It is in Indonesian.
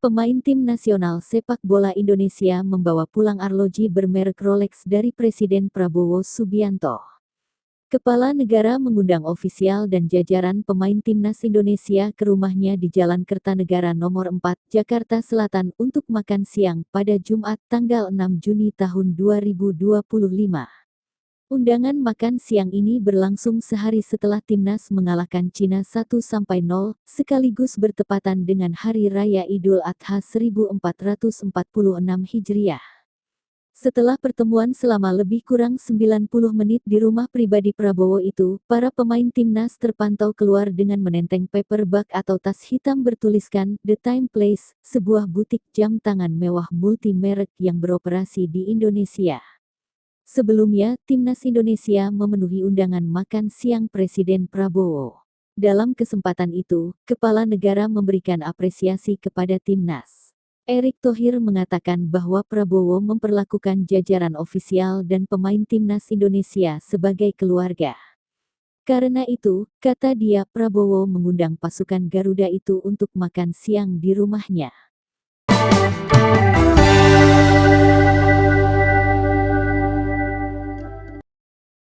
Pemain tim nasional sepak bola Indonesia membawa pulang arloji bermerek Rolex dari Presiden Prabowo Subianto. Kepala negara mengundang ofisial dan jajaran pemain timnas Indonesia ke rumahnya di Jalan Kertanegara Nomor 4, Jakarta Selatan untuk makan siang pada Jumat tanggal 6 Juni tahun 2025. Undangan makan siang ini berlangsung sehari setelah timnas mengalahkan Cina 1-0, sekaligus bertepatan dengan Hari Raya Idul Adha 1446 Hijriah. Setelah pertemuan selama lebih kurang 90 menit di rumah pribadi Prabowo itu, para pemain timnas terpantau keluar dengan menenteng paperback atau tas hitam bertuliskan The Time Place, sebuah butik jam tangan mewah multi merek yang beroperasi di Indonesia. Sebelumnya, timnas Indonesia memenuhi undangan makan siang Presiden Prabowo. Dalam kesempatan itu, Kepala Negara memberikan apresiasi kepada timnas. Erick Thohir mengatakan bahwa Prabowo memperlakukan jajaran ofisial dan pemain timnas Indonesia sebagai keluarga. Karena itu, kata dia, Prabowo mengundang pasukan Garuda itu untuk makan siang di rumahnya.